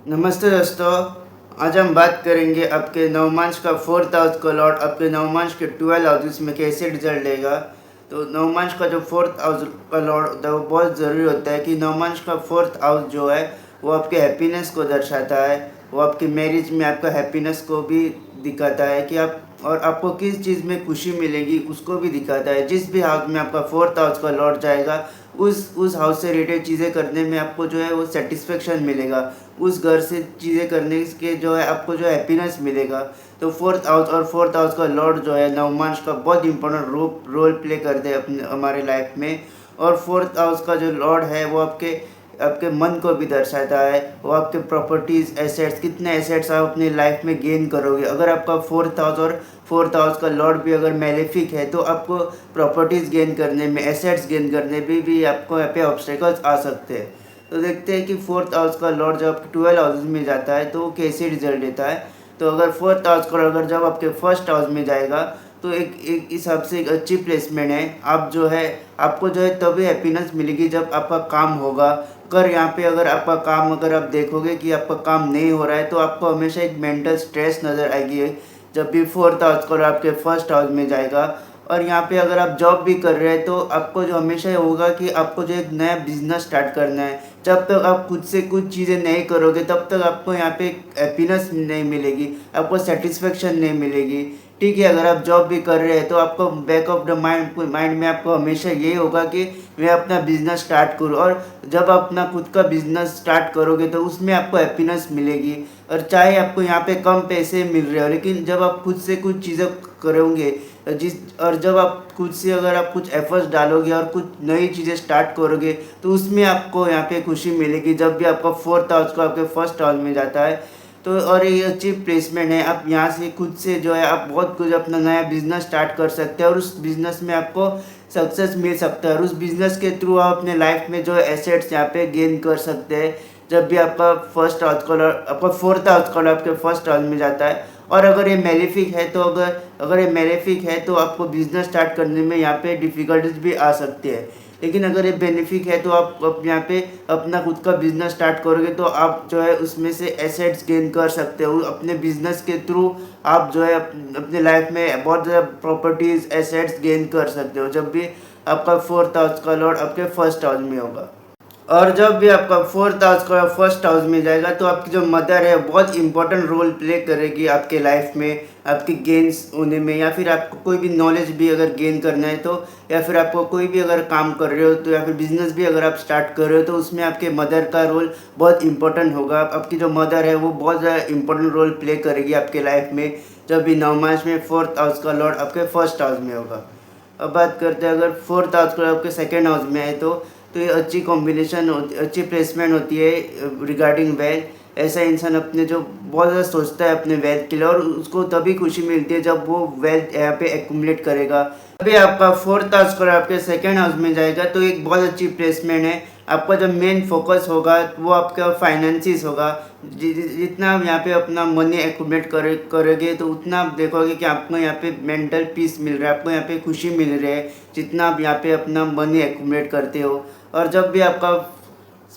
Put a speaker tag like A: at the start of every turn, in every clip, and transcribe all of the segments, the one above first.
A: नमस्ते दोस्तों। आज हम बात करेंगे आपके नवमांश का फोर्थ हाउस का लॉर्ड आपके नवमांश के 12 हाउस में कैसे रिजल्ट देगा। तो नवमांश का जो फोर्थ हाउस का लॉर्ड होता है वो बहुत ज़रूरी होता है कि नवमांश का फोर्थ हाउस जो है वो आपके हैप्पीनेस को दर्शाता है। वो आपकी मैरिज में आपका हैप्पीनेस को भी दिखाता है कि आप और आपको किस चीज़ में खुशी मिलेगी उसको भी दिखाता है। जिस भी हाउस में आपका फोर्थ हाउस का लॉर्ड जाएगा उस हाउस से रिलेटेड चीज़ें करने में आपको जो है वो सेटिस्फेक्शन मिलेगा। उस घर से चीज़ें करने के जो है आपको जो हैप्पीनेस मिलेगा। तो फोर्थ हाउस का लॉर्ड जो है नवमांश का बहुत इंपॉर्टेंट रोल प्ले करते हैं अपने हमारे लाइफ में। और फोर्थ हाउस का जो लॉर्ड है वो आपके आपके मन को भी दर्शाता है। वो आपके प्रॉपर्टीज़ एसेट्स कितने एसेट्स आप अपनी लाइफ में गेन करोगे। अगर आपका फोर्थ हाउस का लॉर्ड भी अगर मेलेफिक है तो आपको प्रॉपर्टीज़ गेन करने में एसेट्स गेन करने में भी आपको यहाँ पे ऑब्स्टेकल्स आ सकते हैं। तो देखते हैं कि फोर्थ हाउस का लॉर्ड जब आपके 12 हाउस में जाता है तो वो कैसे रिजल्ट देता है। तो अगर फोर्थ हाउस का अगर जब आपके फर्स्ट हाउस में जाएगा तो एक एक हिसाब से एक अच्छी प्लेसमेंट है। आप जो है आपको जो है तभी हैप्पीनेस मिलेगी जब आपका काम होगा। अगर यहाँ पे अगर आपका काम अगर आप देखोगे कि आपका काम नहीं हो रहा है तो आपको हमेशा एक मेंटल स्ट्रेस नज़र आएगी जब भी फोर्थ हाउस का आपके फर्स्ट हाउस में जाएगा। और यहाँ पे अगर आप जॉब भी कर रहे हैं तो आपको जो हमेशा ये होगा कि आपको जो एक नया बिजनेस स्टार्ट करना है। जब तक आप खुद से कुछ चीज़ें नहीं करोगे तब तक आपको यहाँ पे हैप्पीनेस नहीं मिलेगी, आपको सेटिस्फेक्शन नहीं मिलेगी। ठीक है, अगर आप जॉब भी कर रहे हैं तो आपको बैक ऑफ द माइंड में आपको हमेशा यही होगा कि मैं अपना बिजनेस स्टार्ट करूँ। और जब आप अपना खुद का बिजनेस स्टार्ट करोगे तो उसमें आपको हैप्पीनेस मिलेगी। और चाहे आपको यहाँ पे कम पैसे मिल रहे हो लेकिन जब आप खुद से कुछ चीज़ें करोगे और जब आप खुद से अगर आप कुछ एफर्ट्स डालोगे और कुछ नई चीज़ें स्टार्ट करोगे तो उसमें आपको यहाँ पे खुशी मिलेगी। जब भी आपका फोर्थ हाउस को आपके फर्स्ट हाउस में जाता है तो और ये अच्छी प्लेसमेंट है। आप यहाँ से खुद से जो है आप बहुत कुछ अपना नया बिजनेस स्टार्ट कर सकते हैं और उस बिजनेस में आपको सक्सेस मिल सकता है। और उस बिजनेस के थ्रू आप अपने लाइफ में जो एसेट्स यहाँ पे गेन कर सकते हैं। जब भी आपका फर्स्ट हाउस कलर आपका फोर्थ हाउस कलर आपके फर्स्ट हाउस में जाता है। और अगर ये मेलेफिक है तो अगर ये मेलेफिक है तो आपको बिजनेस स्टार्ट करने में यहाँ पे डिफ़िकल्टीज भी आ सकती है। लेकिन अगर ये बेनिफिक है तो आप यहाँ पे अपना खुद का बिजनेस स्टार्ट करोगे तो आप जो है उसमें से एसेट्स गेन कर सकते हो। अपने बिजनेस के थ्रू आप जो है अपने लाइफ में बहुत ज़्यादा प्रॉपर्टीज़ एसेट्स गेन कर सकते हो जब भी आपका फोर्थ हाउस का लॉर्ड आपके फर्स्ट हाउस में होगा। और जब भी आपका फोर्थ हाउस का फर्स्ट हाउस में जाएगा तो आपकी जो मदर है बहुत इंपॉर्टेंट रोल प्ले करेगी आपके लाइफ में, आपकी गेन्स होने में। या फिर आपको कोई भी नॉलेज भी अगर गेन करना है तो या फिर आपको कोई भी अगर काम कर रहे हो तो या फिर बिजनेस भी अगर आप स्टार्ट कर रहे हो तो उसमें आपके मदर का रोल बहुत इंपॉर्टेंट होगा। आपकी जो मदर है वो बहुत ज़्यादा इंपॉर्टेंट रोल प्ले करेगी आपके लाइफ में जब भी नवमास में फोर्थ हाउस का लॉर्ड आपके फर्स्ट हाउस में होगा। अब बात करते हैं अगर फोर्थ हाउस का आपके सेकेंड हाउस में है तो ये अच्छी कॉम्बिनेशन होती अच्छी प्लेसमेंट होती है रिगार्डिंग वेल्थ। ऐसा इंसान अपने जो बहुत ज़्यादा सोचता है अपने वेल्थ के लिए और उसको तभी खुशी मिलती है जब वो वेल्थ यहाँ पे एक्यूमुलेट करेगा। अभी आपका फोर्थ हाउस पर आपके सेकेंड हाउस में जाएगा तो एक बहुत अच्छी प्लेसमेंट है। आपका जो मेन फोकस होगा वो आपका फाइनेंसिस होगा। जितना आप यहाँ पे अपना मनी एक्यूमुलेट करोगे तो उतना आप देखोगे कि आपको यहाँ पे मेंटल पीस मिल रहा है, आपको यहाँ पे खुशी मिल रही है जितना आप यहाँ पे अपना मनी एक्यूमुलेट करते हो। और जब भी आपका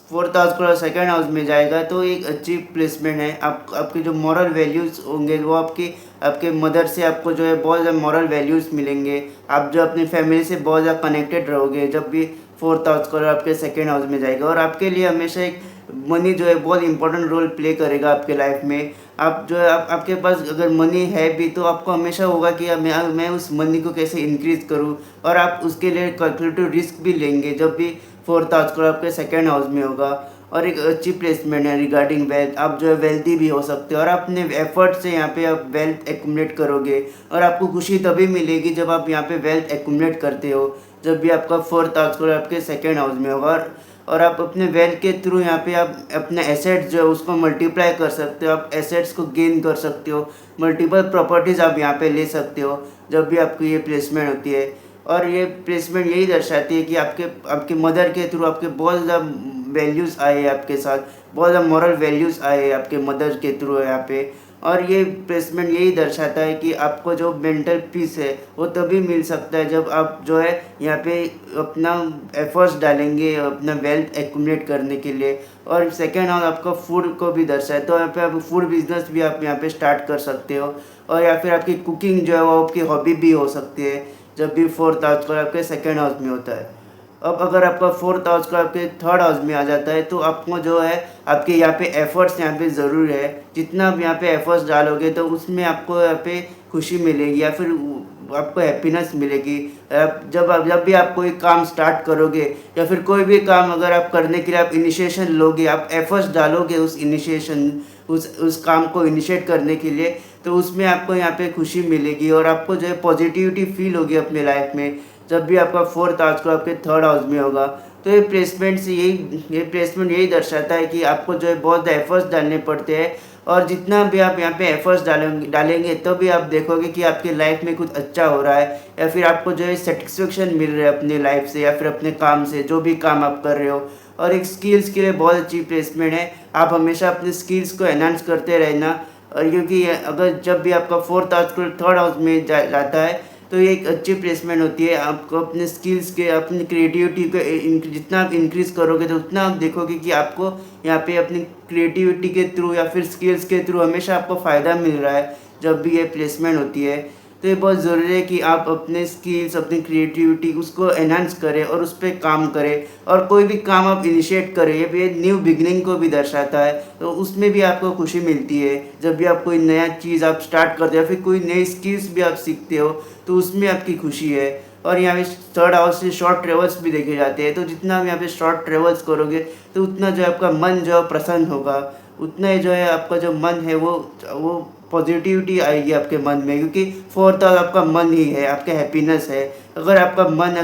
A: फोर्थ हाउस का सेकेंड हाउस में जाएगा तो एक अच्छी प्लेसमेंट है। आपके जो मॉरल वैल्यूज़ होंगे वो आपके मदर से आपको जो है बहुत ज़्यादा मॉरल वैल्यूज़ मिलेंगे। आप जो अपनी फैमिली से बहुत ज़्यादा कनेक्टेड रहोगे जब भी फोर्थ हाउस का आपके सेकेंड हाउस में जाएगा। और आपके लिए हमेशा एक मनी जो है बहुत इंपॉर्टेंट रोल प्ले करेगा आपके लाइफ में। आप जो है आपके पास अगर मनी है भी तो आपको हमेशा होगा कि मैं उस मनी को कैसे इंक्रीज़ करूँ। और आप उसके लिए कैलकुलेटिव रिस्क भी लेंगे जब भी फोर्थ हाउस को आपके सेकेंड हाउस में होगा। और एक अच्छी प्लेसमेंट है रिगार्डिंग वेल्थ। आप जो है वेल्थी भी हो सकते हो और अपने एफर्ट से यहाँ पे आप वेल्थ एक्यूमुलेट करोगे। और आपको खुशी तभी मिलेगी जब आप यहाँ पे वेल्थ एक्यूमुलेट करते हो जब भी आपका फोर्थ हाउस को आपके सेकेंड हाउस में होगा। और आप अपने वेल्थ के थ्रू यहाँ पे आप अपने एसेट्स जो है उसको मल्टीप्लाई कर सकते हो। आप एसेट्स को गेन कर सकते हो, मल्टीपल प्रॉपर्टीज़ आप यहाँ पे ले सकते हो जब भी आपकी ये प्लेसमेंट होती है। और ये प्लेसमेंट यही दर्शाती है कि आपके मदर के थ्रू आपके बहुत ज़्यादा वैल्यूज़ आए आपके साथ, बहुत ज़्यादा मॉरल वैल्यूज़ आए आपके मदर के थ्रू यहाँ पे। और ये प्लेसमेंट यही दर्शाता है कि आपको जो मेंटल पीस है वो तभी मिल सकता है जब आप जो है यहाँ पे अपना एफर्ट्स डालेंगे अपना वेल्थ एक्यूमुलेट करने के लिए। और सेकेंड हाउस आपका फूड को भी दर्शाए, तो यहाँ पे आप फूड बिजनेस भी आप यहाँ पे स्टार्ट कर सकते हो। और या फिर आपकी कुकिंग जो है वो आपकी हॉबी भी हो सकती है जब भी फोर्थ हाउस का आपके सेकेंड हाउस में होता है। अब अगर आपका फोर्थ हाउस का आपके थर्ड हाउस में आ जाता है तो आपको जो है आपके यहाँ पे एफर्ट्स यहाँ पे ज़रूर है। जितना आप यहाँ पे एफर्ट्स डालोगे तो उसमें आपको यहाँ पे खुशी मिलेगी या फिर आपको हैप्पीनेस मिलेगी। जब भी आप कोई काम स्टार्ट करोगे या फिर कोई भी काम अगर आप करने के लिए आप इनिशिएशन लोगे, आप एफर्ट्स डालोगे उस इनिशिएशन उस काम को इनिशिएट करने के लिए, तो उसमें आपको यहाँ पे खुशी मिलेगी और आपको जो है पॉजिटिविटी फील होगी अपने लाइफ में जब भी आपका फोर्थ हाउस को आपके थर्ड हाउस में होगा। तो ये प्लेसमेंट यही दर्शाता है कि आपको जो है बहुत एफर्ट्स डालने पड़ते हैं और जितना भी आप यहाँ पे एफर्ट्स डालेंगे तो भी आप देखोगे कि आपकी लाइफ में कुछ अच्छा हो रहा है या फिर आपको जो है सेटिस्फेक्शन मिल रहा है अपनी लाइफ से या फिर अपने काम से, जो भी काम आप कर रहे हो। और एक स्किल्स के लिए बहुत अच्छी प्लेसमेंट है, आप हमेशा अपने स्किल्स को एनहांस करते रहना। और क्योंकि अगर जब भी आपका फोर्थ हाउस को थर्ड हाउस में जाता है तो ये एक अच्छी प्लेसमेंट होती है। आपको अपने स्किल्स के अपनी क्रिएटिविटी को जितना आप इंक्रीज़ करोगे तो उतना आप देखोगे कि आपको यहाँ पे अपनी क्रिएटिविटी के थ्रू या फिर स्किल्स के थ्रू हमेशा आपको फ़ायदा मिल रहा है जब भी ये प्लेसमेंट होती है। तो ये बहुत ज़रूरी है कि आप अपने स्किल्स अपनी क्रिएटिविटी उसको एनहांस करें और उस पर काम करें। और कोई भी काम आप इनिशिएट करें, ये भी न्यू बिगनिंग को भी दर्शाता है, तो उसमें भी आपको खुशी मिलती है। जब भी आप कोई नया चीज़ आप स्टार्ट करते हो या फिर कोई नई स्किल्स भी आप सीखते हो तो उसमें आपकी खुशी है। और यहाँ पे थर्ड हाउस से शॉर्ट ट्रेवल्स भी देखे जाते हैं, तो जितना आप यहाँ पे शॉर्ट ट्रेवल्स करोगे तो उतना जो है आपका मन जो है प्रसन्न होगा, उतना ही जो है आपका जो मन है वो पॉजिटिविटी आएगी आपके मन में, क्योंकि फोर्थ हाउस आपका मन ही है, आपका हैप्पीनेस है। अगर आपका मन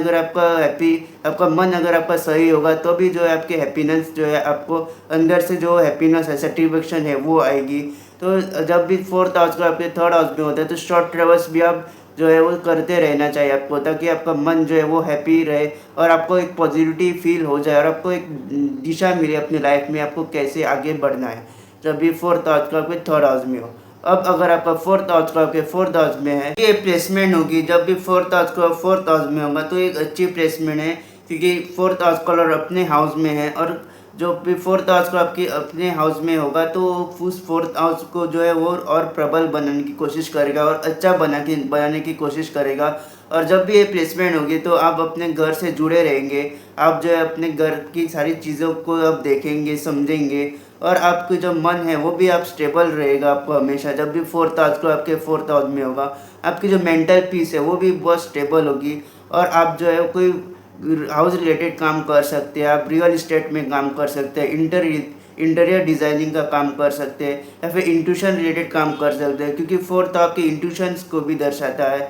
A: अगर आपका सही होगा तो भी जो है आपके हैप्पीनेस जो है आपको अंदर से जो हैप्पीनेस है सेटिस्फेक्शन है वो आएगी। तो जब भी फोर्थ हाउस का आपके थर्ड हाउस में होता है तो शॉर्ट ट्रेवल्स भी आप जो है वो करते रहना चाहिए आपको, ताकि आपका मन जो है वो हैप्पी रहे और आपको एक पॉजिटिविटी फील हो जाए और आपको एक दिशा मिले अपनी लाइफ में आपको कैसे आगे बढ़ना है जब भी फोर्थ हाउस का आपके थर्ड हाउस में हो। अब अगर आपका फोर्थ हाउस का आपके फोर्थ हाउस में है, ये प्लेसमेंट होगी जब भी फोर्थ हाउस का फोर्थ हाउस में होगा तो एक अच्छी प्लेसमेंट है, क्योंकि फोर्थ हाउस कलर अपने हाउस में है। और जो भी फोर्थ हाउस को आपके अपने हाउस में होगा तो उस फोर्थ हाउस को जो है वो और प्रबल बनाने की कोशिश करेगा और अच्छा बनाने की कोशिश करेगा। और जब भी ये प्लेसमेंट होगी तो आप अपने घर से जुड़े रहेंगे, आप जो है अपने घर की सारी चीज़ों को आप देखेंगे समझेंगे और आपके जो मन है वो भी आप स्टेबल रहेगा आपको हमेशा। जब भी फोर्थ हाउस को आपके फोर्थ हाउस में होगा आपकी जो मेंटल पीस है वो भी बहुत स्टेबल होगी और आप जो है कोई हाउस रिलेटेड काम कर सकते हैं, आप रियल इस्टेट में काम कर सकते हैं, इंटीरियर डिज़ाइनिंग का काम कर सकते हैं या फिर इंट्यूशन रिलेटेड काम कर सकते हैं, क्योंकि फोर्थ आपके इंट्यूशंस को भी दर्शाता है।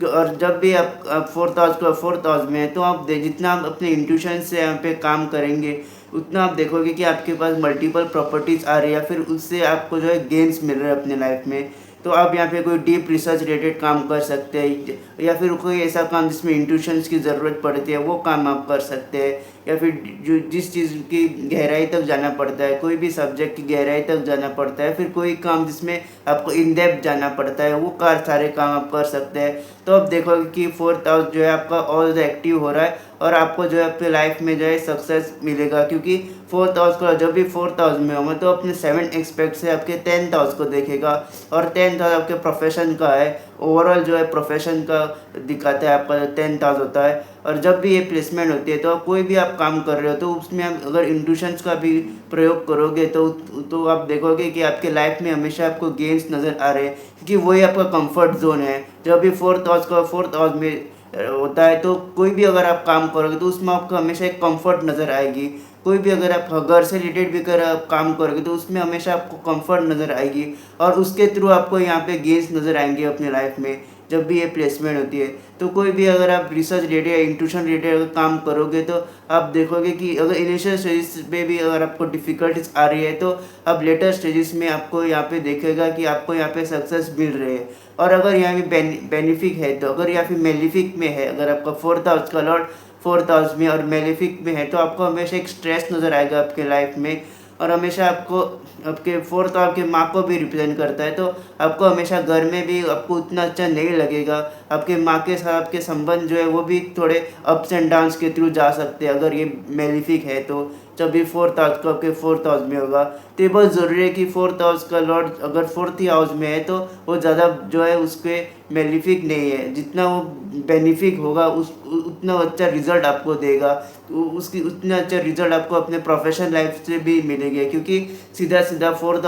A: और जब भी आप फोर्थ हाउस में है तो आप जितना आप अपने इंट्यूशन से यहाँ पे काम करेंगे उतना आप देखोगे कि आपके पास मल्टीपल प्रॉपर्टीज़ आ रही है या फिर उससे आपको जो है गेंस मिल रहे हैं अपने लाइफ में। तो आप यहाँ पे कोई डीप रिसर्च रिलेटेड काम कर सकते हैं या फिर कोई ऐसा काम जिसमें इंट्यूशंस की ज़रूरत पड़ती है वो काम आप कर सकते हैं, या फिर जो जिस चीज़ की गहराई तक जाना पड़ता है, कोई भी सब्जेक्ट की गहराई तक जाना पड़ता है, फिर कोई काम जिसमें आपको इन डेप्थ जाना पड़ता है वो सारे काम आप कर सकते हैं। तो आप देखोगे कि फोर्थ हाउस जो है आपका और ज़्यादा एक्टिव हो रहा है और आपको जो है अपने लाइफ में जो है सक्सेस मिलेगा, क्योंकि फोर्थ हाउस को जब भी फोर्थ हाउस में होगा तो अपने 7 एक्सपेक्ट से आपके 10th हाउस को देखेगा और 10th हाउस आपके प्रोफेशन का है, ओवरऑल जो है प्रोफेशन का दिखाता है आपका 10th हाउस होता है। और जब भी ये प्लेसमेंट होती है तो कोई भी आप काम कर रहे हो तो उसमें आप अगर इंट्यूशंस का भी प्रयोग करोगे तो आप देखोगे कि आपके लाइफ में हमेशा आपको गेन्स नज़र आ रहे हैं, क्योंकि वही आपका कंफर्ट जोन है। जब भी फोर्थ हाउस में होता है तो कोई भी अगर आप काम करोगे तो उसमें आपको हमेशा एक कंफर्ट नज़र आएगी। कोई भी अगर आप घर से रिलेटेड भी कर आप काम करोगे तो उसमें हमेशा आपको कंफर्ट नज़र आएगी और उसके थ्रू आपको यहाँ पे गेन्स नज़र आएंगे अपने लाइफ में जब भी ये प्लेसमेंट होती है। तो कोई भी अगर आप रिसर्च रिलेटेड या इंट्यूशन रिलेटेड अगर काम करोगे तो आप देखोगे कि अगर इनिशियल स्टेजेस पे भी अगर आपको डिफ़िकल्टीज आ रही है तो अब लेटर स्टेजेस में आपको यहाँ पे देखेगा कि आपको यहाँ पे सक्सेस मिल रही है। और अगर यहाँ पे बेनिफिक है तो अगर या फिर मेलिफिक में है, अगर आपका फोर्थ हाउस का लॉर्ड फोर्थ हाउस में और मेलिफिक में है तो आपको हमेशा एक स्ट्रेस नज़र आएगा आपके लाइफ में और हमेशा आपको आपके फोर्थ आपके माँ को भी रिप्रेजेंट करता है, तो आपको हमेशा घर में भी आपको उतना अच्छा नहीं लगेगा। आपके माँ के साथ आपके संबंध जो है वो भी थोड़े अप्स एंड डाउन्स के थ्रू जा सकते हैं अगर ये मेलिफिक है तो। जब भी फोर्थ हाउस को आपके फोर्थ हाउस में होगा तो ये बहुत ज़रूरी है कि फोर्थ हाउस का लॉर्ड अगर फोर्थ ही हाउस में है तो वो ज़्यादा जो है उसके मेलिफिक नहीं है, जितना वो बेनिफिक होगा उतना अच्छा रिजल्ट आपको देगा। उसकी उतना अच्छा रिजल्ट आपको अपने प्रोफेशनल लाइफ से भी मिलेंगे, क्योंकि सीधा सीधा फोर्थ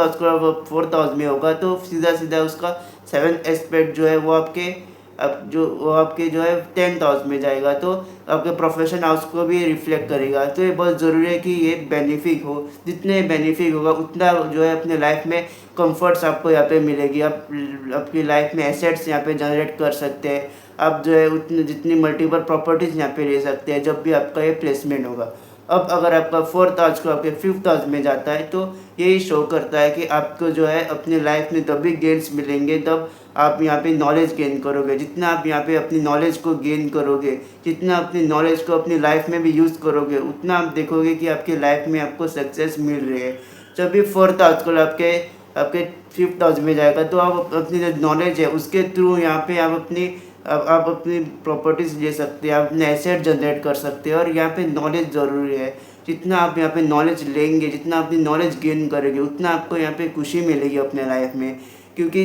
A: हाउस में होगा तो सीधा सीधा उसका सेवन्थ एस्पेक्ट जो है वो आपके जो है 10th हाउस में जाएगा, तो आपके प्रोफेशन हाउस को भी रिफ्लेक्ट करेगा। तो ये बहुत ज़रूरी है कि ये बेनिफिक हो, जितने बेनिफिक होगा उतना जो है अपने लाइफ में कंफर्ट्स आपको यहाँ पे मिलेगी। आप आपकी लाइफ में एसेट्स यहाँ पे जनरेट कर सकते हैं, आप जो है उतनी जितनी मल्टीपल प्रॉपर्टीज़ यहाँ पे ले सकते हैं जब भी आपका ये प्लेसमेंट होगा। अब अगर आपका फोर्थ हाउस को आपके फिफ्थ हाउस में जाता है तो यही शो करता है कि आपको जो है अपनी लाइफ में तभी गेन्स मिलेंगे तब आप यहाँ पे नॉलेज गेन करोगे। जितना आप यहाँ पे अपनी नॉलेज को गेन करोगे, जितना अपनी नॉलेज को अपनी लाइफ में भी यूज़ करोगे, उतना आप देखोगे कि आपकी लाइफ में आपको सक्सेस मिल रही है। जब भी फोर्थ हाउस को आपके आपके फिफ्थ हाउस में जाएगा तो आप अपनी जो नॉलेज है उसके थ्रू यहाँ पे आप अपनी प्रॉपर्टीज़ ले सकते हैं, आप अपने एसेट जनरेट कर सकते हैं। और यहाँ पे नॉलेज ज़रूरी है, जितना आप यहाँ पे नॉलेज लेंगे, जितना अपनी नॉलेज गेन करेंगे उतना आपको यहाँ पे खुशी मिलेगी अपने लाइफ में, क्योंकि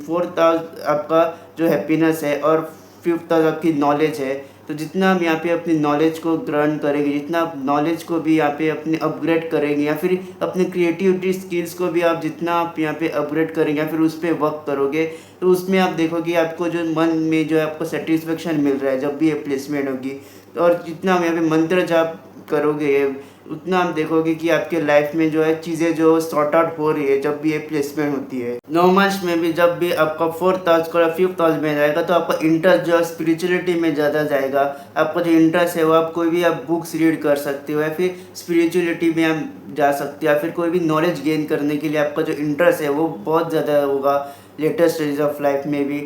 A: फोर्थ हाउस आपका जो हैप्पीनेस है और फिफ्थ हाउस आपकी नॉलेज है। तो जितना हम यहाँ पे अपनी नॉलेज को ग्रहण करेंगे, जितना आप नॉलेज को भी यहाँ पे अपने अपग्रेड करेंगे या फिर अपने क्रिएटिविटी स्किल्स को भी आप जितना आप यहाँ पे अपग्रेड करेंगे या फिर उस पर वर्क करोगे, तो उसमें आप देखोगे आपको जो मन में जो है आपको सेटिस्फेक्शन मिल रहा है जब भी ये प्लेसमेंट होगी। और जितना आप यहाँ पे मंत्र जाप करोगे उतना आप देखोगे कि आपके लाइफ में जो है चीज़ें जो सॉर्ट आउट हो रही है जब भी ये प्लेसमेंट होती है। 9 मंथ्स में भी जब भी आपका फोर्थ हाउस का फिफ्थ हाउस में जाएगा तो आपका इंटरेस्ट जो है स्पिरिचुअलिटी में ज़्यादा जाएगा। आपका जो इंटरेस्ट है वो आप कोई भी आप बुक्स रीड कर सकते हो या फिर स्पिरिचुअलिटी में आप जा सकते हो या फिर कोई भी नॉलेज गेन करने के लिए आपका जो इंटरेस्ट है वो बहुत ज़्यादा होगा लेटेस्ट स्टेज ऑफ लाइफ में भी।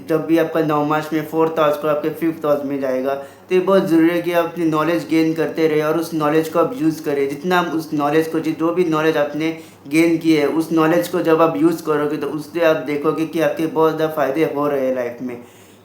A: जब भी आपका 9 मार्च में फोर्थ हाउस को आपके फिफ्थ हाउस में जाएगा तो ये बहुत ज़रूरी है कि आप अपनी नॉलेज गेन करते रहे और उस नॉलेज को आप यूज़ करें। जितना आप उस नॉलेज को जो भी नॉलेज आपने गेन की है उस नॉलेज को जब आप यूज़ करोगे तो उससे आप देखोगे कि आपके बहुत ज़्यादा फ़ायदे हो रहे हैं लाइफ में,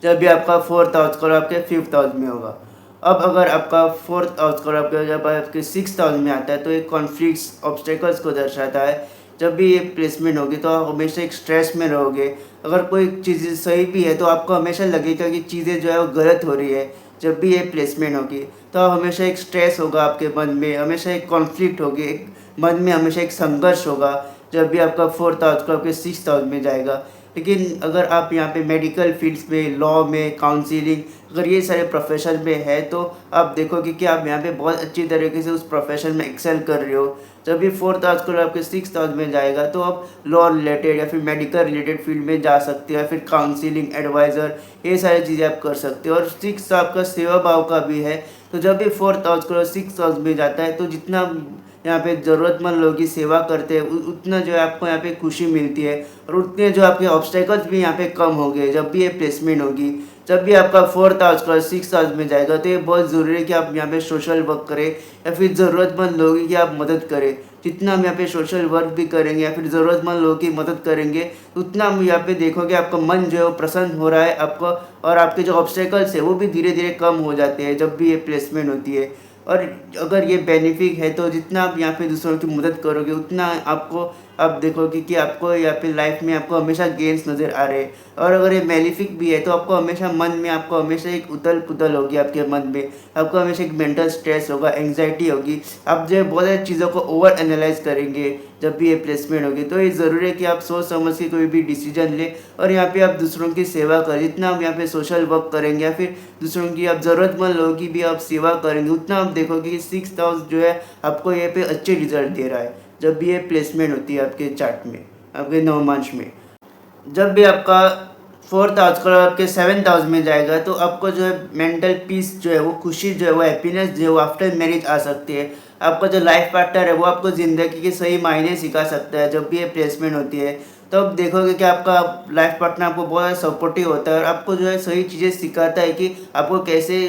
A: जब भी आपका फोर्थ हाउस को आपके फिफ्थ हाउस में होगा। अब अगर आपका फोर्थ हाउस को जब आपके सिक्स्थ हाउस में आता है तो एक कॉन्फ्लिक्ट्स ऑब्स्टेकल्स को दर्शाता है। जब भी ये प्लेसमेंट होगी तो आप हमेशा एक स्ट्रेस में रहोगे। अगर कोई चीज़ सही भी है तो आपको हमेशा लगेगा कि चीज़ें जो है वो गलत हो रही है। जब भी ये प्लेसमेंट होगी तो हमेशा एक स्ट्रेस होगा आपके मन में, हमेशा एक कॉन्फ्लिक्ट होगी, एक मन में हमेशा एक संघर्ष होगा जब भी आपका फोर्थ हाउस को आपके सिक्स्थ हाउस में जाएगा। लेकिन अगर आप यहाँ पे मेडिकल फील्ड्स में, लॉ में, काउंसलिंग, अगर ये सारे प्रोफेशन में है तो आप देखोगे कि आप यहाँ पे बहुत अच्छी तरीके से उस प्रोफेशन में एक्सेल कर रहे हो। जब भी फोर्थ हाउस को आपके सिक्स्थ हाउस में जाएगा तो आप लॉ रिलेटेड या फिर मेडिकल रिलेटेड फील्ड में जा सकते हो या फिर काउंसलिंग, एडवाइज़र, ये सारी चीज़ें आप कर सकते हो। और सिक्स्थ आपका सेवा भाव का भी है, तो जब भी फोर्थ हाउस को सिक्स्थ हाउस में जाता है तो जितना यहाँ पे ज़रूरतमंद लोगों की सेवा करते हैं उतना जो है आपको यहाँ पे खुशी मिलती है और उतने जो आपके ऑब्स्टेकल्स भी यहाँ पे कम हो गए जब भी ये प्लेसमेंट होगी। जब भी आपका फोर्थ हाउस का सिक्स्थ हाउस में जाएगा तो ये बहुत ज़रूरी है कि आप यहाँ पे सोशल वर्क करें या फिर ज़रूरतमंद लोगों की आप मदद करें। जितना हम यहाँ पे सोशल वर्क भी करेंगे या फिर ज़रूरतमंद लोगों की मदद करेंगे उतना हम यहाँ पे देखोगे आपका मन जो है वो प्रसन्न हो रहा है आपको, और आपके जो ऑब्स्टेकल्स है वो भी धीरे धीरे कम हो जाते हैं जब भी ये प्लेसमेंट होती है। और अगर ये बेनिफिक है तो जितना आप यहाँ पे दूसरों की मदद करोगे उतना आप देखोगे कि आपको यहाँ पे लाइफ में आपको हमेशा गेन्स नज़र आ रहे हैं। और अगर ये मेलिफिक भी है तो आपको हमेशा मन में आपको हमेशा एक उथल पुथल होगी आपके मन में, आपको हमेशा एक मेंटल स्ट्रेस होगा, एंग्जाइटी होगी, आप जो है बहुत सारी चीज़ों को ओवर एनालाइज करेंगे जब भी ये प्लेसमेंट होगी। तो ये ज़रूरी है कि आप सोच समझ के कोई भी डिसीजन ले और यहाँ पे आप दूसरों की सेवा करें। जितना आप यहाँ पे सोशल वर्क करेंगे या फिर दूसरों की आप ज़रूरतमंद लोगों की भी आप सेवा करेंगे उतना आप देखोगे कि सिक्स्थ हाउस जो है आपको यहाँ पे अच्छे रिजल्ट दे रहा है जब भी ये प्लेसमेंट होती है आपके चार्ट में, आपके 9 मंथ में। जब भी आपका फोर्थ हाउस का आपके सेवन्थ हाउस में जाएगा तो आपको जो है मेंटल पीस जो है वो खुशी जो है वो हैप्पीनेस जो है वो आफ्टर मैरिज आ सकती है। आपका जो लाइफ पार्टनर है वो आपको ज़िंदगी के सही मायने सिखा सकता है जब भी ये प्लेसमेंट होती है। तो आप देखोगे कि आपका लाइफ पार्टनर आपको बहुत ज़्यादा सपोर्टिव होता है और आपको जो है सही चीज़ें सिखाता है कि आपको कैसे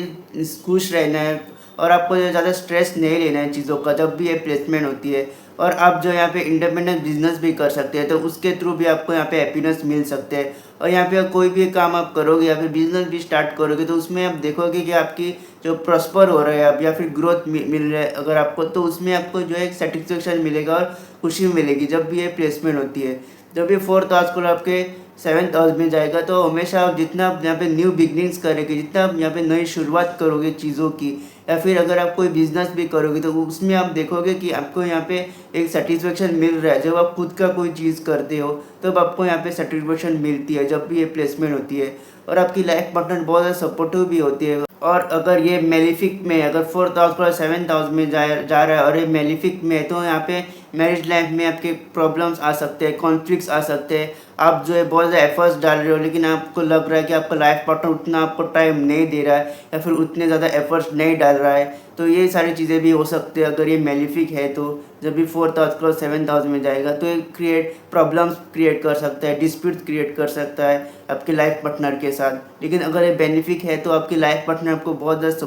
A: खुश रहना है और आपको ज़्यादा स्ट्रेस नहीं लेना है चीज़ों का जब भी ये प्लेसमेंट होती है। और आप जो यहाँ पे इंडिपेंडेंट बिजनेस भी कर सकते हैं, तो उसके थ्रू भी आपको यहाँ पे हैप्पीनेस मिल सकते हैं। और यहाँ पे कोई भी काम आप करोगे या फिर बिजनेस भी स्टार्ट करोगे, तो उसमें आप देखोगे कि आपकी जो प्रॉस्पर हो रहा है आप या फिर ग्रोथ मिल रहा है अगर आपको, तो उसमें आपको जो है एक सेटिस्फेक्शन मिलेगा और खुशी मिलेगी जब भी ये प्लेसमेंट होती है। जब ये फोर्थ हाउस को आपके सेवन्थ हाउस में जाएगा, तो हमेशा आप जितना आप यहाँ पे न्यू बिगनिंग्स करेंगे, जितना आप यहाँ पे नई शुरुआत करोगे चीज़ों की, या फिर अगर आप कोई बिजनेस भी करोगे, तो उसमें आप देखोगे कि आपको यहाँ पे एक सेटिस्फेक्शन मिल रहा है। जब आप खुद का कोई चीज़ करते हो तब आपको यहाँ पे सेटिस्फेक्शन मिलती है जब भी ये प्लेसमेंट होती है। और आपकी लाइफ पार्टनर बहुत ज़्यादा सपोर्टिव भी होती है। और अगर ये मेलिफिक में, अगर फोर्थ हाउस पर सेवन्थ हाउस में जा रहा है और ये मेलिफिक में है, तो यहाँ पे मैरिज लाइफ में आपके प्रॉब्लम्स आ सकते हैं, कॉन्फ्लिक्ट्स आ सकते हैं। आप जो है बहुत ज़्यादा एफर्ट्स डाल रहे हो, लेकिन आपको लग रहा है कि आपका लाइफ पार्टनर उतना आपको टाइम नहीं दे रहा है या फिर उतने ज़्यादा एफर्ट्स नहीं डाल रहा है, तो ये सारी चीज़ें भी हो सकती है अगर ये मेलिफिक है। तो जब भी fourth house cross seventh house में जाएगा, तो ये प्रॉब्लम्स क्रिएट कर सकता है, डिस्प्यूट क्रिएट कर सकता है आपके लाइफ पार्टनर के साथ। लेकिन अगर ये बेनिफिक है, तो आपकी लाइफ पार्टनर आपको बहुत ज़्यादा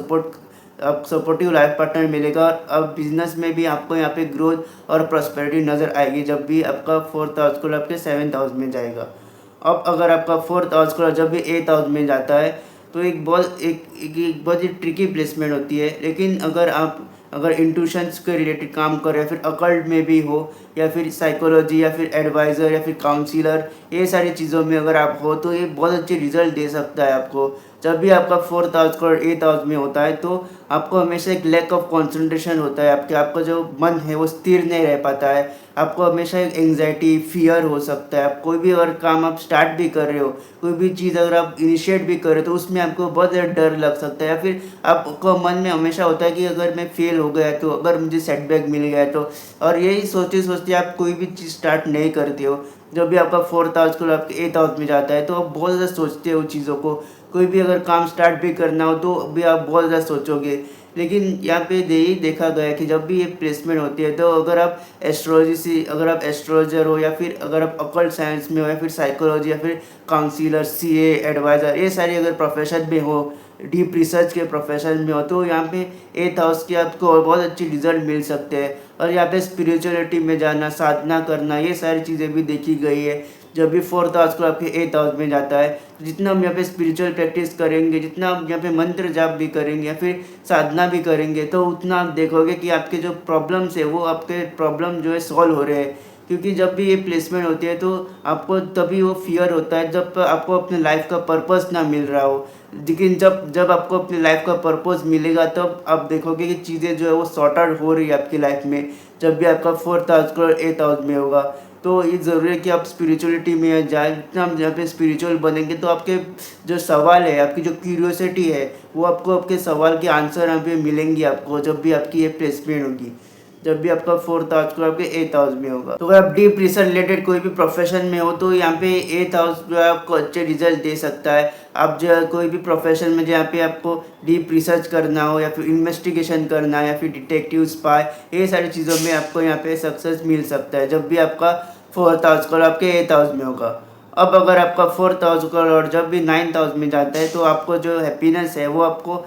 A: सपोर्टिव लाइफ पार्टनर मिलेगा। और अब बिजनेस में भी आपको यहाँ पे ग्रोथ और प्रॉस्पेरिटी नज़र आएगी जब भी आपका फोर्थ हाउस को आपके सेवन्थ हाउस में जाएगा। अब अगर आपका फोर्थ हाउस को जब भी एथ हाउस में जाता है, तो एक बहुत ही ट्रिकी प्लेसमेंट होती है। लेकिन अगर इंट्यूशंस के रिलेटेड काम कर रहे हैं, फिर अकल्ट में भी हो या फिर साइकोलॉजी या फिर एडवाइज़र या फिर काउंसलर, ये सारी चीज़ों में अगर आप हो, तो ये बहुत अच्छे रिजल्ट दे सकता है आपको। जब भी आपका फोर्थ हाउस का एथ हाउस में होता है, तो आपको हमेशा एक लैक ऑफ कंसंट्रेशन होता है, आपका जो मन है वो स्थिर नहीं रह पाता है। आपको हमेशा एक एंग्जाइटी, फियर हो सकता है। आप कोई भी अगर काम आप स्टार्ट भी कर रहे हो, कोई भी चीज़ अगर आप इनिशिएट भी कर रहे हो, तो उसमें आपको बहुत ज़्यादा डर लग सकता है। या फिर आपको मन में हमेशा होता है कि अगर मैं फेल हो गया तो, अगर मुझे सेटबैक मिल गया तो, और यही सोचते सोचते आप कोई भी चीज़ स्टार्ट नहीं करते हो। जब भी आपका फोर्थ हाउस को आपके एथ हाउस में जाता है, तो आप बहुत ज़्यादा सोचते हो चीज़ों को। कोई भी अगर काम स्टार्ट भी करना हो, तो भी आप बहुत ज़्यादा सोचोगे। लेकिन यहाँ पे यही देखा गया है कि जब भी ये प्लेसमेंट होती है, तो अगर आप अगर आप एस्ट्रोलॉजर हो, या फिर अगर आप अकल्ट साइंस में हो, या फिर साइकोलॉजी, या फिर काउंसलर, सीए, एडवाइज़र, ये सारी अगर प्रोफेशन में हो, डीप रिसर्च के प्रोफेशन में हो, तो यहाँ पे एथ हाउस के आपको और बहुत अच्छे रिजल्ट मिल सकते हैं। और यहाँ पे स्पिरिचुअलिटी में जाना, साधना करना, ये सारी चीज़ें भी देखी गई है। जब भी फोर्थ हाउस को आपके एथ हाउस में जाता है, तो जितना हम यहाँ पे स्पिरिचुअल प्रैक्टिस करेंगे, जितना हम यहाँ पे मंत्र जाप भी करेंगे या फिर साधना भी करेंगे, तो उतना आप देखोगे कि आपके जो प्रॉब्लम्स है, वो आपके प्रॉब्लम जो है सॉल्व हो रहे हैं। क्योंकि जब भी ये प्लेसमेंट होती है, तो आपको तभी वो फियर होता है जब आपको अपने लाइफ का पर्पस ना मिल रहा हो। लेकिन जब जब आपको अपनी लाइफ का पर्पस मिलेगा, तब आप देखोगे कि चीज़ें जो है वो सॉर्ट आउट हो रही है आपकी लाइफ में, जब भी आपका फोर्थ हाउस को एथ हाउस में होगा। तो ये ज़रूरी है कि आप स्पिरिचुअलिटी में जाए। जितना हम यहाँ पे स्पिरिचुअल बनेंगे, तो आपके जो सवाल है, आपकी जो क्यूरियोसिटी है, वो आपको आपके सवाल के आंसर यहाँ पे मिलेंगे आपको, जब भी आपकी ये प्लेसमेंट होगी, जब भी आपका फोर्थ हाउस को आपके एथ हाउस में होगा। तो अगर आप डीप रिसर्च रिलेटेड कोई भी प्रोफेशन में हो, तो यहाँ पे एथ हाउस जो है आपको अच्छे रिजल्ट दे सकता है। आप जो है कोई भी प्रोफेशन में जहाँ पे आपको डीप रिसर्च करना हो, या फिर इन्वेस्टिगेशन करना है, या फिर डिटेक्टिव, स्पाई, ये सारी चीज़ों में आपको यहाँ पे सक्सेस मिल सकता है जब भी आपका फोर्थ हाउस को आपके एथ हाउस में होगा। अब अगर आपका फोर्थ हाउस को और जब भी नाइन्थ हाउस में जाता है, तो आपको जो हैप्पीनेस है, वो आपको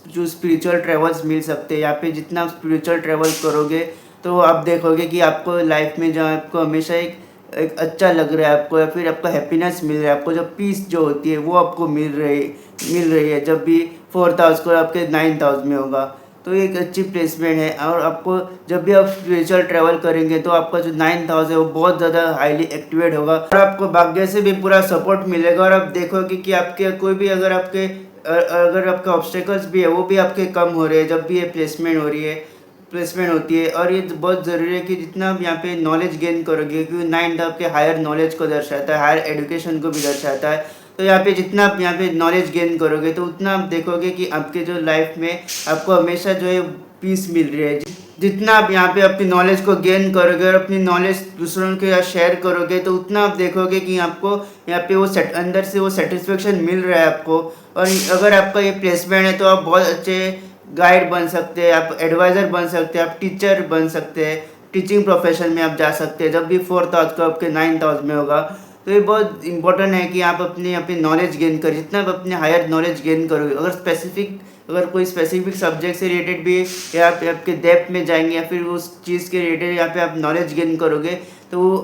A: जो स्पिरिचुअल ट्रेवल्स मिल सकते हैं। यहाँ पे जितना आप स्पिरिचुअल ट्रेवल करोगे, तो आप देखोगे कि आपको लाइफ में जो आपको हमेशा एक अच्छा लग रहा है आपको, या फिर आपका हैप्पीनेस मिल रहा है आपको, जो पीस जो होती है वो आपको मिल रही है जब भी फोर्थ हाउस को आपके नाइन्थ हाउस में होगा। तो एक अच्छी प्लेसमेंट है। और आपको जब भी आप स्पिरिचुअल ट्रैवल करेंगे, तो आपका जो नाइन्थ हाउस है वो बहुत ज़्यादा हाईली एक्टिवेट होगा, और आपको भाग्य से भी पूरा सपोर्ट मिलेगा। और आप देखोगे कि आपके कोई भी अगर आपके ऑब्स्टेकल्स भी है, वो भी आपके कम हो रहे हैं जब भी ये प्लेसमेंट होती है। और ये बहुत ज़रूरी है कि जितना आप यहाँ पे नॉलेज गेन करोगे, क्योंकि नाइन्थ आपके हायर नॉलेज को दर्शाता है, हायर एजुकेशन को भी दर्शाता है। तो यहाँ पे जितना आप यहाँ पे नॉलेज गेन करोगे, तो उतना आप देखोगे कि आपके जो लाइफ में आपको हमेशा जो है पीस मिल रही है। जितना आप यहाँ पे अपनी नॉलेज को गेन करोगे और अपनी नॉलेज दूसरों के साथ शेयर करोगे, तो उतना आप देखोगे कि आपको यहाँ पे वो अंदर से वो सेटिस्फेक्शन मिल रहा है आपको। और अगर आपका ये प्लेसमेंट है, तो आप बहुत अच्छे गाइड बन सकते हैं, आप एडवाइज़र बन सकते हैं, आप टीचर बन सकते हैं, टीचिंग प्रोफेशन में आप जा सकते हैं जब भी फोर्थ हाउस को आपके नाइन्थ हाउस में होगा। तो ये बहुत इंपॉर्टेंट है कि आप अपनी नॉलेज गेन करें। जितना आप अपने हायर नॉलेज गेन करोगे, अगर स्पेसिफिक अगर कोई स्पेसिफिक सब्जेक्ट से रिलेटेड भी यहाँ पे आपके डेप्थ में जाएंगे या फिर उस चीज़ के रिलेटेड यहाँ पे आप नॉलेज गेन करोगे, तो वो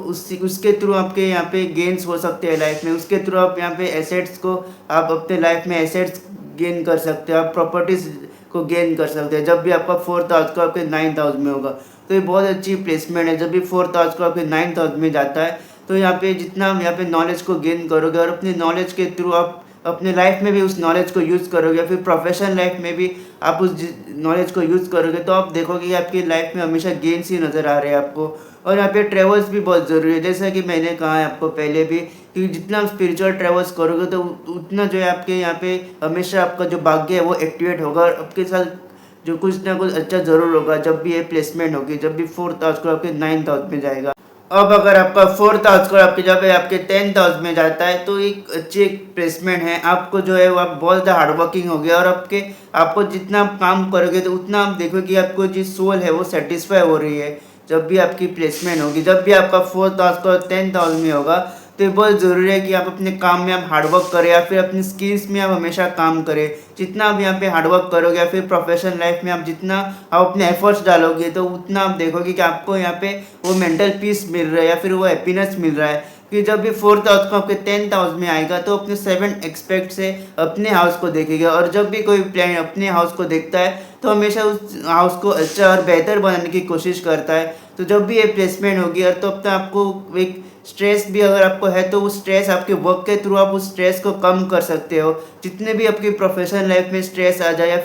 A: उसके थ्रू आपके यहाँ पे गेन्स हो सकते हैं लाइफ में। उसके थ्रू आप यहाँ पे एसेट्स को आप अपने लाइफ में एसेट्स गेन कर सकते हो, आप प्रॉपर्टीज़ को गेन कर सकते हैं। जब भी आपका 4th हाउस को आपके 9th हाउस में होगा तो ये बहुत अच्छी प्लेसमेंट है। जब भी 4th हाउस को आपके 9th हाउस में जाता है तो यहाँ पे जितना आप यहाँ पे नॉलेज को गेन करोगे और अपने नॉलेज के थ्रू आप अपने लाइफ में भी उस नॉलेज को यूज़ करोगे, फिर प्रोफेशनल लाइफ में भी आप उस नॉलेज को यूज़ करोगे, तो आप देखोगे कि आपकी लाइफ में हमेशा गेन्स ही नज़र आ रहे हैं आपको। और यहाँ पे ट्रेवल्स भी बहुत ज़रूरी है, जैसा कि मैंने कहा है आपको पहले भी कि जितना आप स्पिरिचुअल ट्रेवल्स करोगे तो उतना जो है आपके यहाँ पे हमेशा आपका जो भाग्य है वो एक्टिवेट होगा और आपके साथ जो कुछ ना कुछ अच्छा ज़रूर होगा जब भी ये प्लेसमेंट होगी, जब भी 4th हाउस को आपके 9th हाउस में जाएगा। अब अगर आपका 4th हाउस को आपके जब आपके 10th हाउस में जाता है तो एक अच्छी एक प्लेसमेंट है। आपको जो है वो आप बहुत ज़्यादा हार्डवर्किंग हो गया और आपको जितना आप काम करोगे तो उतना आप देखोगे कि आपको जो सोल है वो सेटिस्फाई हो रही है जब भी आपकी प्लेसमेंट होगी। जब भी आपका 4th हाउस को 10th हाउस में होगा तो ये बहुत ज़रूरी है कि आप अपने काम में आप हार्डवर्क करें या फिर अपनी स्किल्स में आप हमेशा काम करें। जितना आप यहाँ पे हार्डवर्क करोगे या फिर प्रोफेशनल लाइफ में आप जितना आप अपने एफर्ट्स डालोगे तो उतना आप देखोगे कि आपको यहाँ पे वो मेंटल पीस मिल रहा है या फिर वो हैप्पीनेस मिल रहा है। कि जब भी 4th हाउस को आपके 10th हाउस में आएगा तो अपने 7 एक्सपेक्ट से अपने हाउस को देखेगा और जब भी कोई प्लान अपने हाउस को देखता है तो हमेशा उस हाउस को अच्छा और बेहतर बनाने की कोशिश करता है। तो जब भी ये प्लेसमेंट होगी और तो अब तक आपको एक स्ट्रेस भी अगर आपको है तो उस स्ट्रेस आपके वर्क के थ्रू आप उस स्ट्रेस को कम कर सकते हो। जितने भी आपकी प्रोफेशनल लाइफ में स्ट्रेस आ जाए या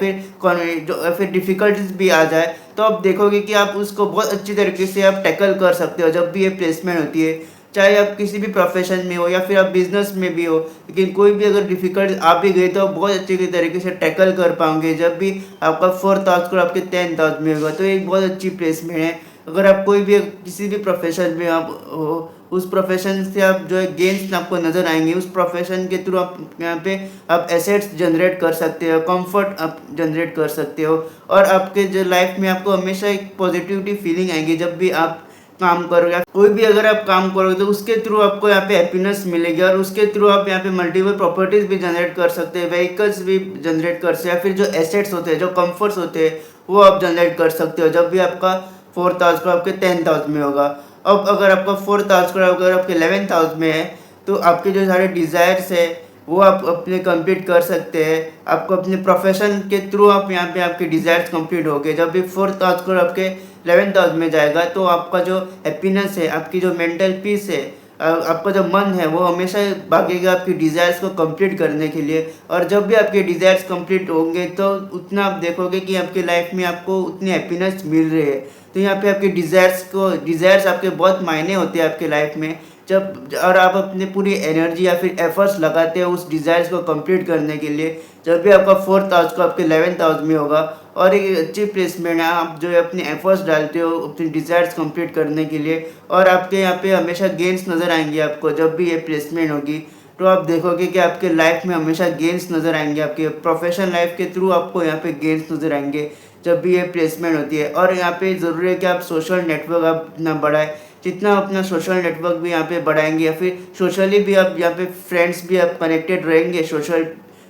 A: फिर डिफ़िकल्टीज भी आ जाए तो आप देखोगे कि आप उसको बहुत अच्छी तरीके से आप टैकल कर सकते हो जब भी ये प्लेसमेंट होती है। चाहे आप किसी भी प्रोफेशन में हो या फिर आप बिजनेस में भी हो, लेकिन कोई भी अगर डिफ़िकल्ट आ भी गई तो आप बहुत अच्छे तरीके से टैकल कर पाओगे जब भी आपका 4th हाउस को आपके 10th हाउस में होगा। तो एक बहुत अच्छी प्लेसमेंट है। अगर आप कोई भी किसी भी प्रोफेशन में आप हो, उस प्रोफेशन से आप जो है गेन्स आपको नज़र आएंगे। उस प्रोफेशन के थ्रू आप यहाँ पे आप एसेट्स जनरेट कर सकते हो, कंफर्ट आप जनरेट कर सकते हो और आपके जो लाइफ में आपको हमेशा एक पॉजिटिविटी फीलिंग आएगी जब भी आप काम करोगे। कोई भी अगर आप काम करोगे तो उसके थ्रू आपको यहाँ पे हैप्पीनेस मिलेगी और उसके थ्रू आप यहाँ पे मल्टीपल प्रॉपर्टीज भी जनरेट कर सकते हैं, व्हीकल्स भी जनरेट कर सकते हैं या फिर जो एसेट्स होते हैं, जो कंफर्ट्स होते हैं वो आप जनरेट कर सकते हो जब भी आपका 4th हाउस को आपके 10th हाउस में होगा। अब अगर आपका 4th हाउस को अगर आपके 11th हाउस में है तो आपके जो सारे डिज़ायर्स है वो आप अपने कंप्लीट कर सकते हैं। आपको अपने प्रोफेशन के थ्रू आप यहाँ पे आपके डिज़ायर्स कंप्लीट हो गए। जब भी 4th हाउस को आपके 11th हाउस में जाएगा तो आपका जो हैप्पीनेस है, आपकी जो मेंटल पीस है, आपका जो मन है वो हमेशा भागेगा आपकी डिज़ायर्स को कंप्लीट करने के लिए। और जब भी आपके डिज़ायर्स कंप्लीट होंगे तो उतना आप देखोगे कि आपकी लाइफ में आपको उतनी हैप्पीनेस मिल रही है। तो यहाँ पे आपके डिज़ायर्स आपके बहुत मायने होते हैं आपके लाइफ में। जब और आप अपने पूरी एनर्जी या फिर एफर्ट्स लगाते हो उस डिज़ायर्स को कंप्लीट करने के लिए जब भी आपका 4th हाउस को आपके 11th हाउस में होगा। और एक अच्छी प्लेसमेंट है, आप जो है अपने एफर्ट्स डालते हो अपनी डिज़ायर्स कंप्लीट करने के लिए और आपके यहाँ पे हमेशा गेन्स नज़र आएंगे आपको जब भी ये प्लेसमेंट होगी। तो आप देखोगे कि आपके लाइफ में हमेशा गेन्स नज़र आएंगे, आपके प्रोफेशनल लाइफ के थ्रू आपको यहाँ पे गेन्स नज़र आएंगे जब भी ये प्लेसमेंट होती है। और यहाँ पे ज़रूरी है कि आप सोशल नेटवर्क आप अपना बढ़ाएं। जितना अपना सोशल नेटवर्क भी यहाँ पे बढ़ाएंगे या फिर सोशली भी आप यहाँ पे फ्रेंड्स भी आप कनेक्टेड रहेंगे सोशल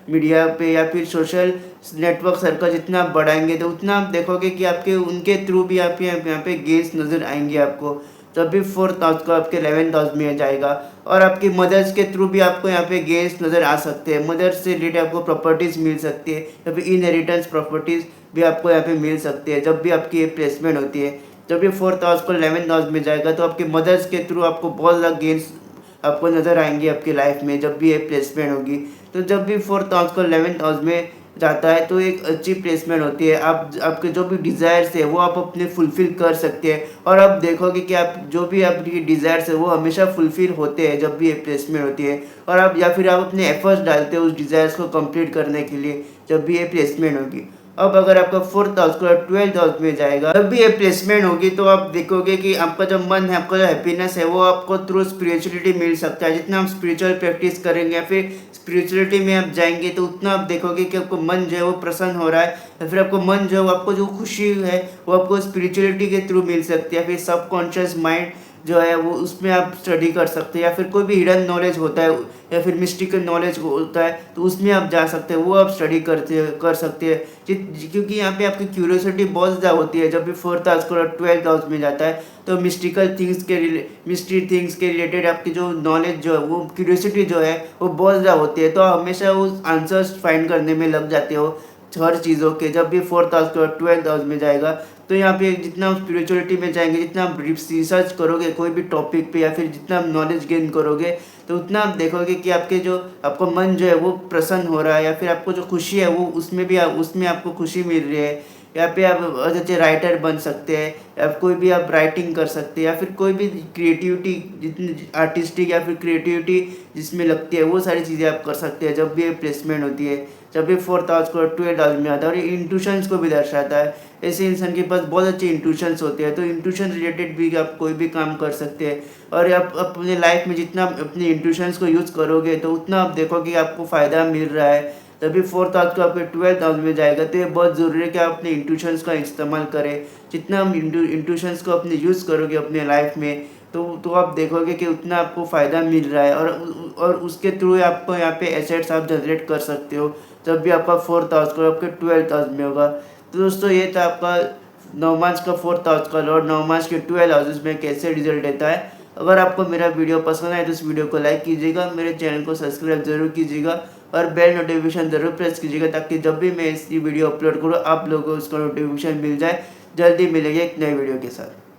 A: मीडिया पे या फिर सोशल नेटवर्क सर्कल जितना आप बढ़ाएंगे तो उतना आप देखोगे कि आपके उनके थ्रू भी आप यहाँ पे गेन्स नज़र आएंगे आपको जब भी 4th हाउस को आपके 11th हाउस में जाएगा। और आपकी मदर्स के थ्रू भी आपको यहाँ पे गेन्स नज़र आ सकते हैं। मदर्स से रिलेटेड आपको प्रॉपर्टीज़ मिल सकती है या फिर इनहेरिटेंस प्रॉपर्टीज़ भी आपको यहाँ पे मिल सकती है जब भी आपकी ये प्लेसमेंट होती है। जब भी 4th हाउस को 11th हाउस में जाएगा तो आपके मदर्स के थ्रू आपको बहुत ज़्यादा गेन्स आपको नज़र आएंगे आपकी लाइफ में जब भी ये प्लेसमेंट होगी। तो जब भी 4th हाउस को 11th हाउस में जाता है तो एक अच्छी प्लेसमेंट होती है। आप आपके जो भी डिज़ायर्स है वो आप अपने फुलफ़िल कर सकते हैं और आप देखोगे कि आप जो भी आपकी डिज़ायर्स है वो हमेशा फुलफ़िल होते हैं जब भी ये प्लेसमेंट होती है। और आप या फिर आप अपने एफर्ट्स डालते हो उस डिज़ायर्स को कंप्लीट करने के लिए जब भी ये प्लेसमेंट होगी। अब अगर आपका 4th हाउस को 12th हाउस में जाएगा जब भी ये प्लेसमेंट होगी तो आप देखोगे कि आपका जो मन है, आपका जो हैप्पीनेस है वो आपको थ्रू स्पिरिचुअलिटी मिल सकता है। जितना आप स्पिरिचुअल प्रैक्टिस करेंगे या फिर स्पिरिचुअलिटी में आप जाएंगे तो उतना आप देखोगे कि आपको मन जो है वो प्रसन्न हो रहा है या फिर आपको मन जो है आपको जो खुशी है वो आपको स्पिरिचुअलिटी के थ्रू मिल सकती है। फिर सबकॉन्शियस माइंड जो है वो उसमें आप स्टडी कर सकते हैं, या फिर कोई भी हिडन नॉलेज होता है या फिर मिस्टिकल नॉलेज होता है तो उसमें आप जा सकते हैं, वो आप स्टडी कर सकते हैं। क्योंकि यहाँ पे आपकी क्यूरियोसिटी बहुत ज़्यादा होती है जब भी 4th हाउस को 12th हाउस में जाता है, तो मिस्ट्री थिंग्स के रिलेटेड आपकी जो नॉलेज जो है वो क्यूरियोसिटी जो है वो बहुत ज़्यादा होती है, तो आप हमेशा उस आंसर्स फाइंड करने में लग जाते हो हर चीज़ों के। जब भी 4th हाउस को 12th हाउस में जाएगा तो यहाँ पे जितना आप स्पिरिचुअलिटी में जाएंगे, जितना आप रिसर्च करोगे कोई भी टॉपिक पे, या फिर जितना आप नॉलेज गेन करोगे, तो उतना आप देखोगे कि आपके जो आपको मन जो है वो प्रसन्न हो रहा है, या फिर आपको जो खुशी है वो उसमें आपको खुशी मिल रही है। यहाँ पे आप अच्छे राइटर बन सकते हैं, या कोई भी आप राइटिंग कर सकते हैं, या फिर कोई भी क्रिएटिविटी जितनी आर्टिस्टिक या फिर क्रिएटिविटी जिसमें लगती है वो सारी चीज़ें आप कर सकते हैं जब भी ये प्लेसमेंट होती है, जब भी 4th हाउस को 12th हाउस में आता है। और ये इंट्यूशंस को भी दर्शाता है, ऐसे इंसान के पास बहुत अच्छे इंट्यूशंस होते हैं, तो इंट्यूशन रिलेटेड भी आप कोई भी काम कर सकते हैं। और आप अपने लाइफ में जितना अपने इंट्यूशंस को यूज़ करोगे तो उतना आप देखोगे कि आपको फ़ायदा मिल रहा है। तभी 4th हाउस को आपके 12th हाउस में जाएगा, तो ये बहुत ज़रूरी है कि आप अपने इंट्यूशंस का इस्तेमाल करें। जितना हम इंट्यूशंस को अपने यूज़ करोगे अपने लाइफ में, तो आप देखोगे कि उतना आपको फ़ायदा मिल रहा है, और उसके थ्रू आपको यहाँ पे एसेट्स आप जनरेट कर सकते हो जब भी आपका 4th हाउस को आपके 12th हाउस में होगा। तो दोस्तों ये था आपका नवमांश का 4th हाउस का लॉर्ड नवमांश के 12 हाउसेस में कैसे रिजल्ट देता है। अगर आपको मेरा वीडियो पसंद आए तो इस वीडियो को लाइक कीजिएगा, मेरे चैनल को सब्सक्राइब जरूर कीजिएगा और बेल नोटिफिकेशन ज़रूर प्रेस कीजिएगा, ताकि जब भी मैं इसकी वीडियो अपलोड करूँ आप लोगों को उसका नोटिफिकेशन मिल जाए। जल्दी मिलेंगे एक नए वीडियो के साथ।